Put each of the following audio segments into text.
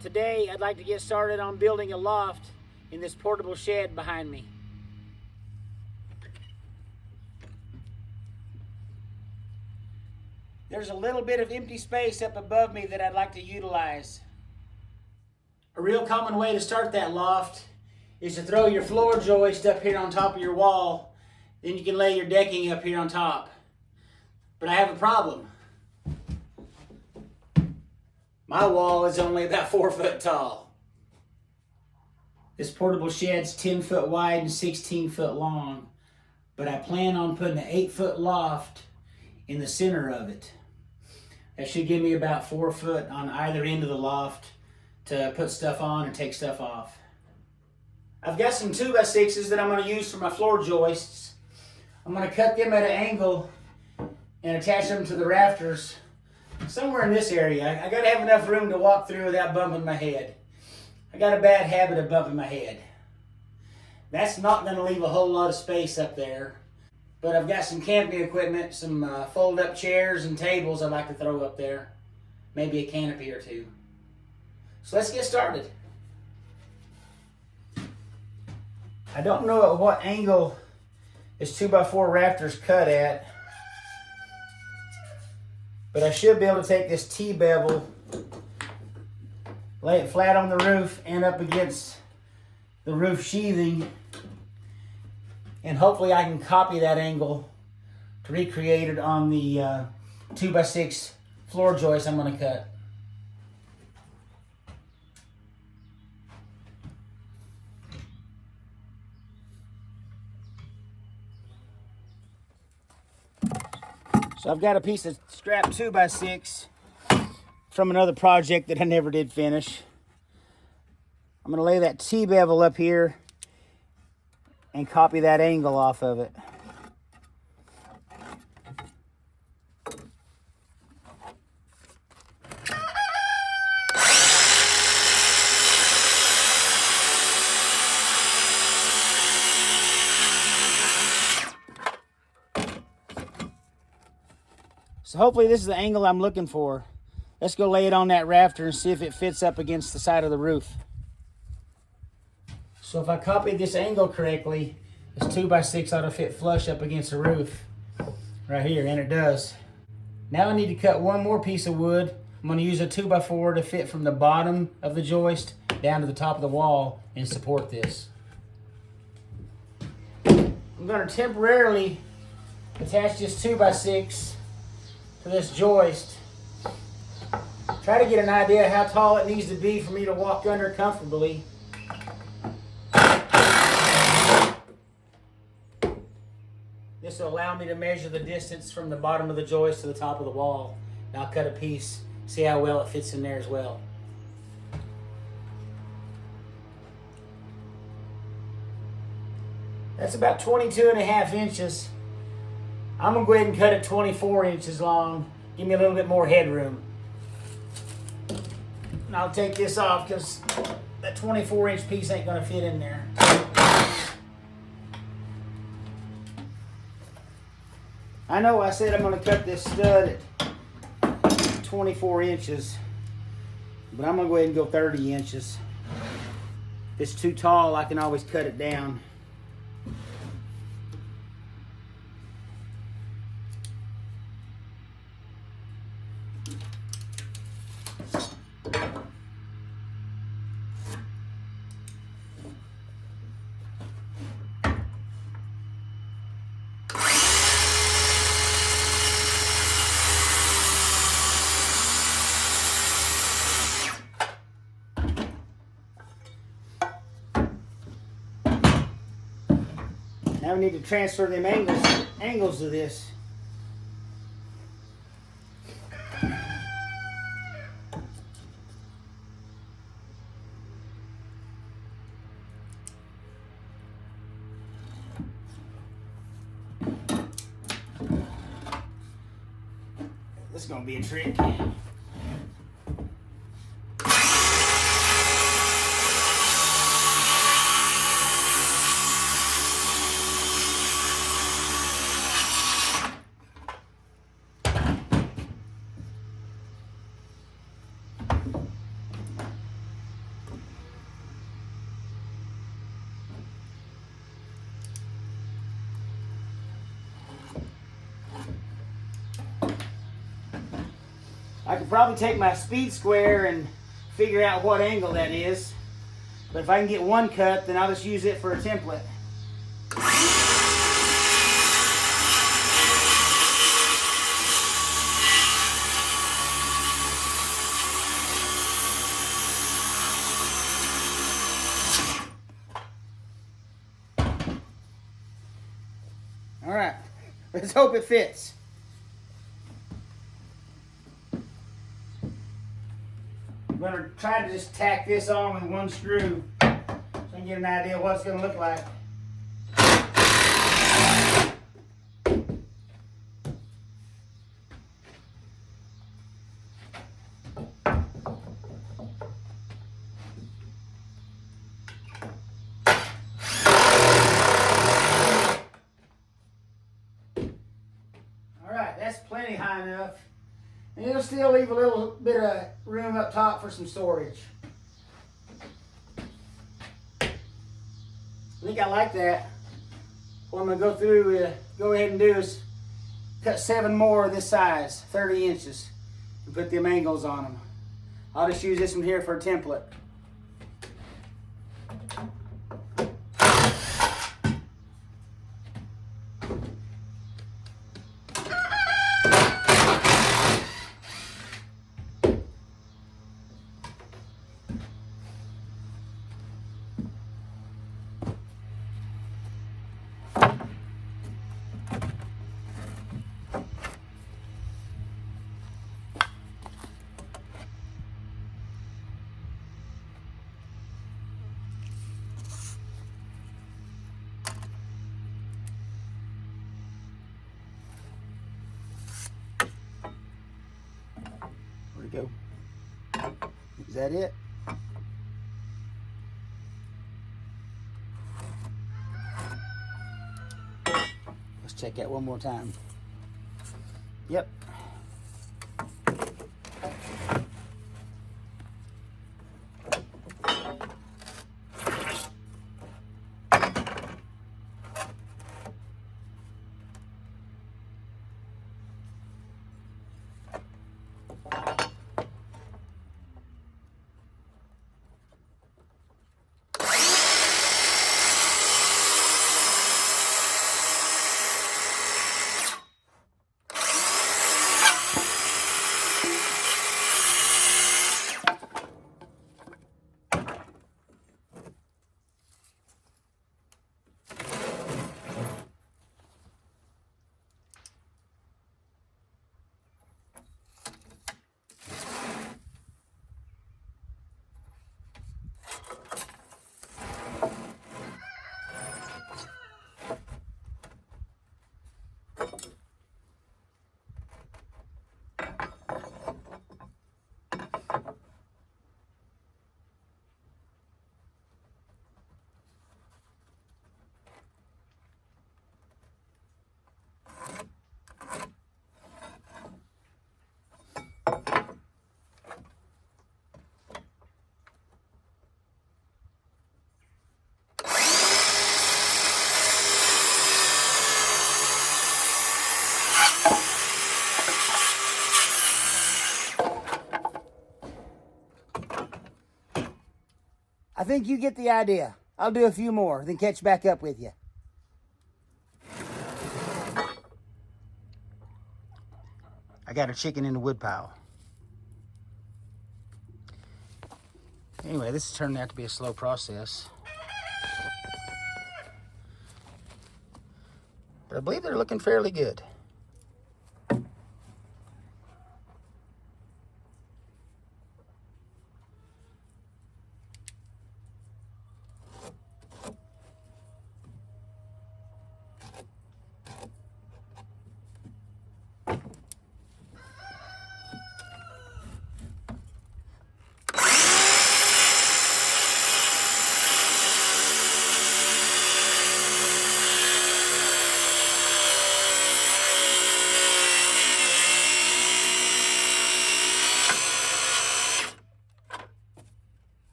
Today I'd like to get started on building a loft in this portable shed behind me. There's a little bit of empty space up above me that I'd like to utilize. A real common way to start that loft is to throw your floor joist up here on top of your wall. Then you can lay your decking up here on top. But I have a problem. My wall is only about 4 foot tall. This portable shed's 10 foot wide and 16 foot long, but I plan on putting an 8 foot loft in the center of it. That should give me about 4 foot on either end of the loft to put stuff on and take stuff off. I've got some 2x6s that I'm going to use for my floor joists. I'm going to cut them at an angle and attach them to the rafters somewhere in this area. I got to have enough room to walk through without bumping my head. I got a bad habit of bumping my head. That's not going to leave a whole lot of space up there. But I've got some camping equipment, some fold-up chairs and tables I'd like to throw up there. Maybe a canopy or two. So let's get started. I don't know at what angle this 2x4 rafter's cut at, but I should be able to take this T-bevel, lay it flat on the roof and up against the roof sheathing, and hopefully I can copy that angle to recreate it on the 2x6 floor joist I'm going to cut. So I've got a piece of scrap 2x6 from another project that I never did finish. I'm going to lay that T-bevel up here and copy that angle off of it. So hopefully this is the angle I'm looking for. Let's go lay it on that rafter and see if it fits up against the side of the roof. So if I copied this angle correctly, this 2x6 ought to fit flush up against the roof right here, and it does. Now I need to cut one more piece of wood. I'm going to use a 2x4 to fit from the bottom of the joist down to the top of the wall and support this. I'm going to temporarily attach this 2x6 to this joist. Try to get an idea how tall it needs to be for me to walk under comfortably. This will allow me to measure the distance from the bottom of the joist to the top of the wall. And I'll cut a piece, see how well it fits in there as well. That's about 22.5 inches. I'm going to go ahead and cut it 24 inches long. Give me a little bit more headroom. And I'll take this off because that 24-inch piece ain't going to fit in there. I know I said I'm going to cut this stud at 24 inches, but I'm going to go ahead and go 30 inches. If it's too tall, I can always cut it down. Now we need to transfer them angles to this. This is going to be a trick. could probably take my speed square and figure out what angle that is. But if I can get one cut, then I'll just use it for a template. All right, let's hope it fits. I'm going to try to just tack this on with one screw so I can get an idea of what it's going to look like. All right, that's plenty high enough. And it'll still leave a little bit of room up top for some storage. I think I like that. What I'm going to go through, go ahead and do is cut 7 more of this size, 30 inches, and put them angles on them. I'll just use this one here for a template. Where'd it go? Is that it? Let's check that one more time. Yep. I think you get the idea. I'll do a few more, then catch back up with you. I got a chicken in the wood pile. Anyway, this has turned out to be a slow process. But I believe they're looking fairly good.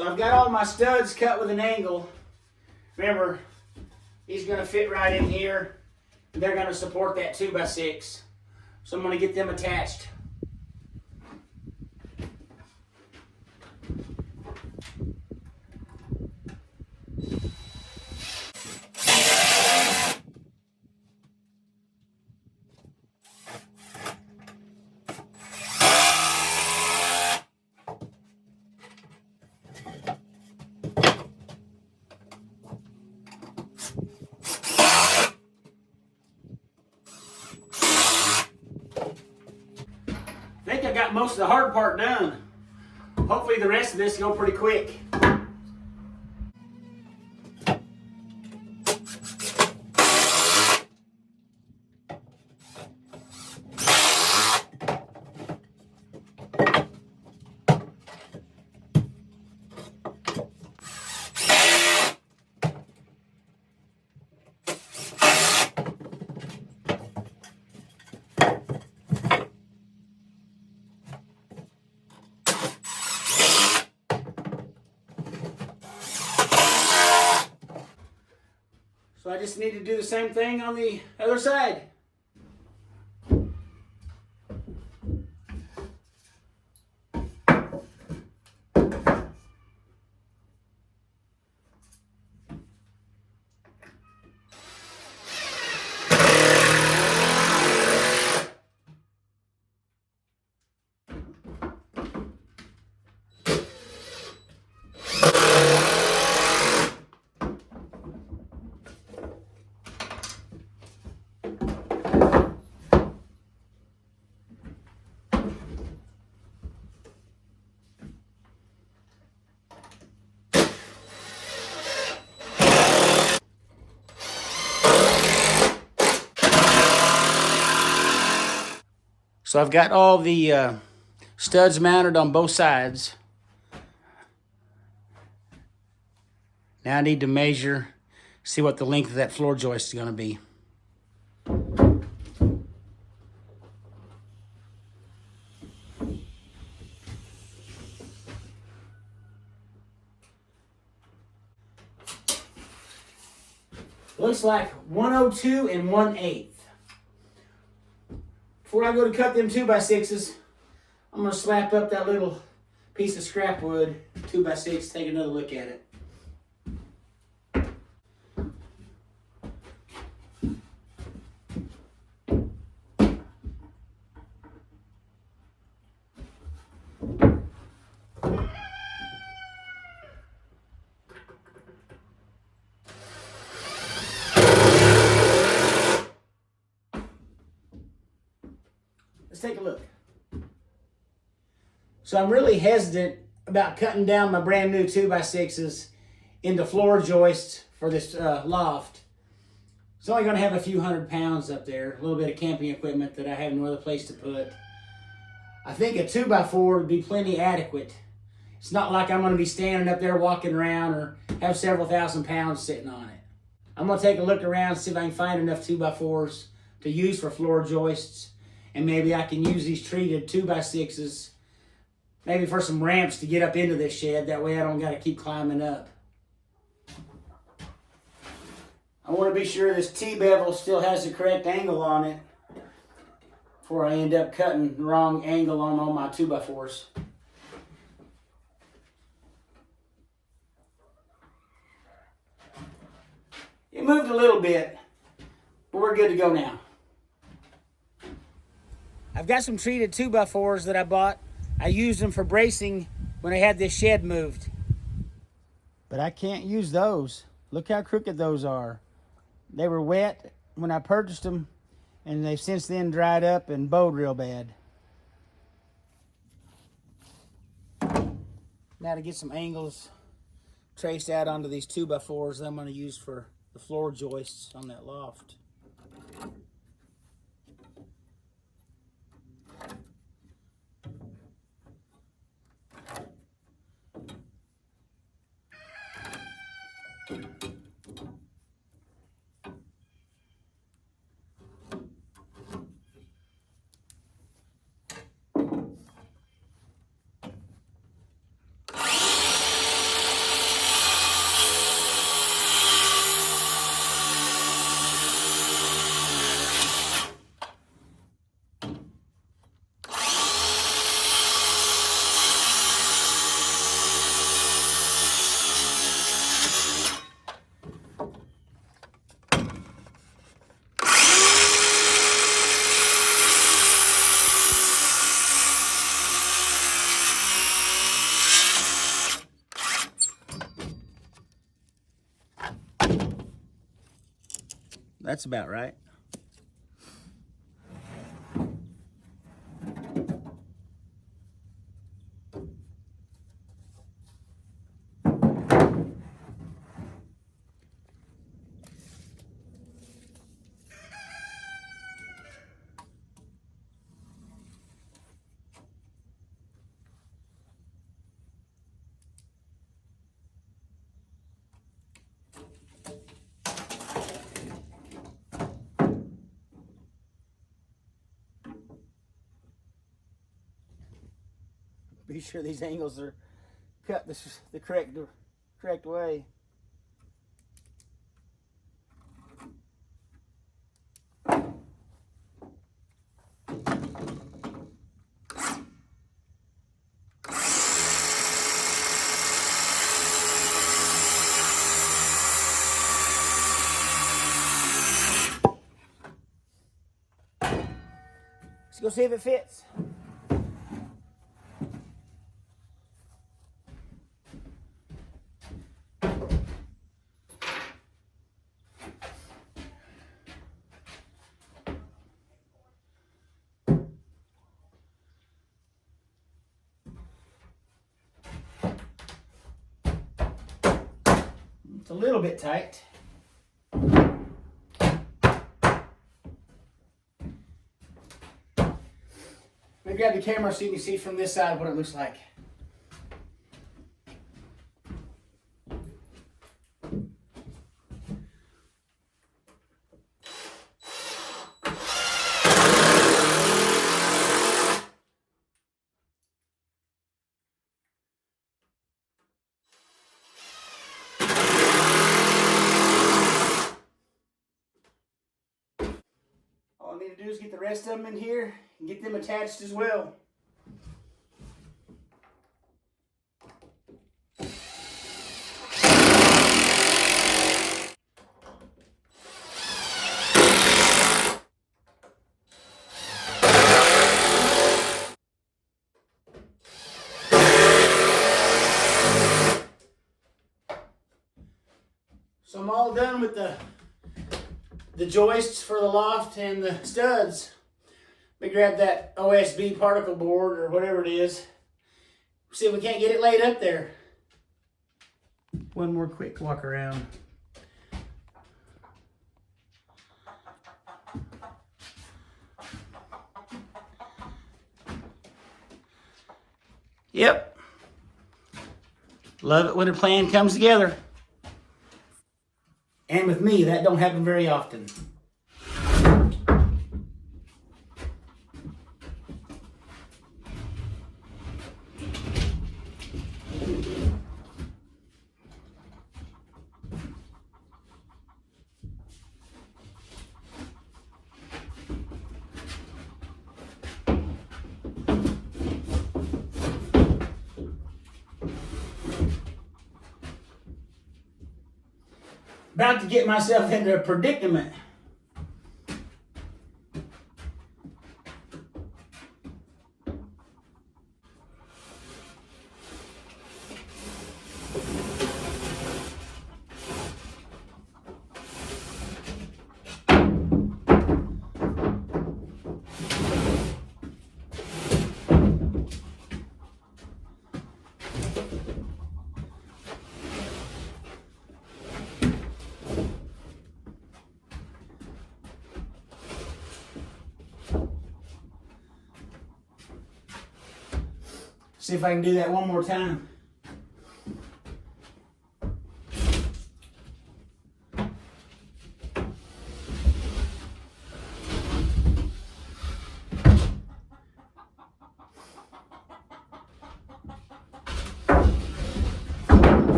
So I've got all my studs cut with an angle. Remember, these are going to fit right in here. And they're going to support that 2x6. So I'm going to get them attached. I think I got most of the hard part done. Hopefully the rest of this will go pretty quick. So I just need to do the same thing on the other side. So I've got all the studs mounted on both sides. Now I need to measure, see what the length of that floor joist is going to be. Looks like 102 and 1/8. Before I go to cut them 2x6s, I'm going to slap up that little piece of scrap wood, 2x6, take another look at it. Let's take a look. So I'm really hesitant about cutting down my brand new 2x6s into floor joists for this loft. It's only going to have a few 100 pounds up there, a little bit of camping equipment that I have no other place to put. I think a 2x4 would be plenty adequate. It's not like I'm going to be standing up there walking around or have several thousand pounds sitting on it. I'm going to take a look around, see if I can find enough 2x4s to use for floor joists. And maybe I can use these treated 2x6s maybe for some ramps to get up into this shed. That way I don't got to keep climbing up. I want to be sure this T-bevel still has the correct angle on it before I end up cutting the wrong angle on all my 2x4s. It moved a little bit, but we're good to go now. I've got some treated 2x4s that I bought. I used them for bracing when I had this shed moved. But I can't use those. Look how crooked those are. They were wet when I purchased them, and they've since then dried up and bowed real bad. Now to get some angles traced out onto these 2x4s that I'm going to use for the floor joists on that loft. That's about right. Be sure these angles are cut the correct way. Let's go see if it fits. It's a little bit tight. Let me grab the camera so you can see from this side what it looks like. All I need to do is get the rest of them in here and get them attached as well. So I'm all done with the joists for the loft and the studs. Let me grab that OSB particle board or whatever it is. See if we can't get it laid up there. One more quick walk around. Yep. Love it when a plan comes together. And with me, that don't happen very often. About to get myself into a predicament. See if I can do that one more time.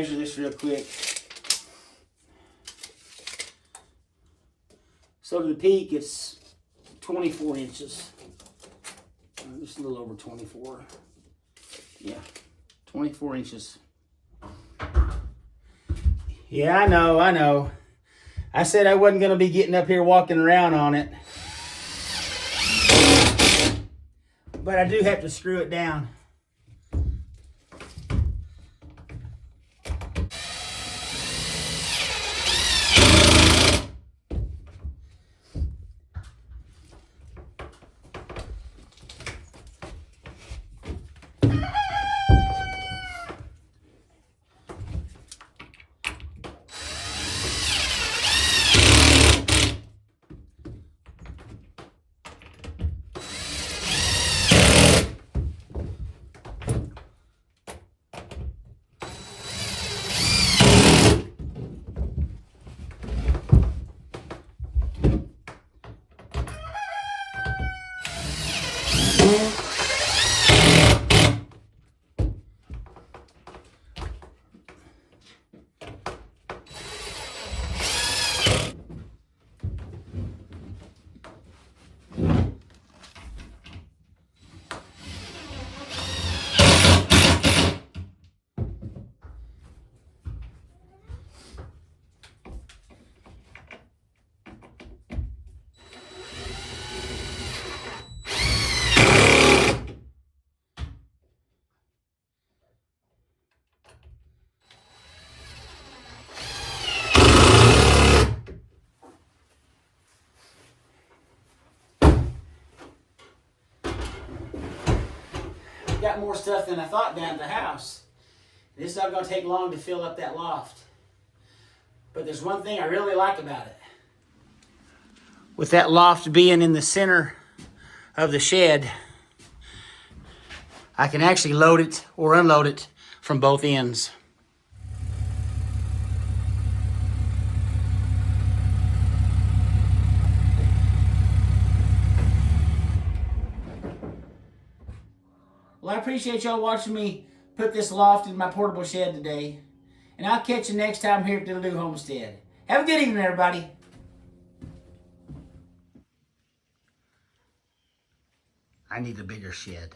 measure this real quick. So to the peak, it's 24 inches. Just a little over 24. Yeah, 24 inches. Yeah, I know. I said I wasn't going to be getting up here walking around on it. But I do have to screw it down. Got more stuff than I thought down at the house. This is not going to take long to fill up that loft. But there's one thing I really like about it. With that loft being in the center of the shed, I can actually load it or unload it from both ends. Well, I appreciate y'all watching me put this loft in my portable shed today. And I'll catch you next time here at the Little Homestead. Have a good evening, everybody. I need a bigger shed.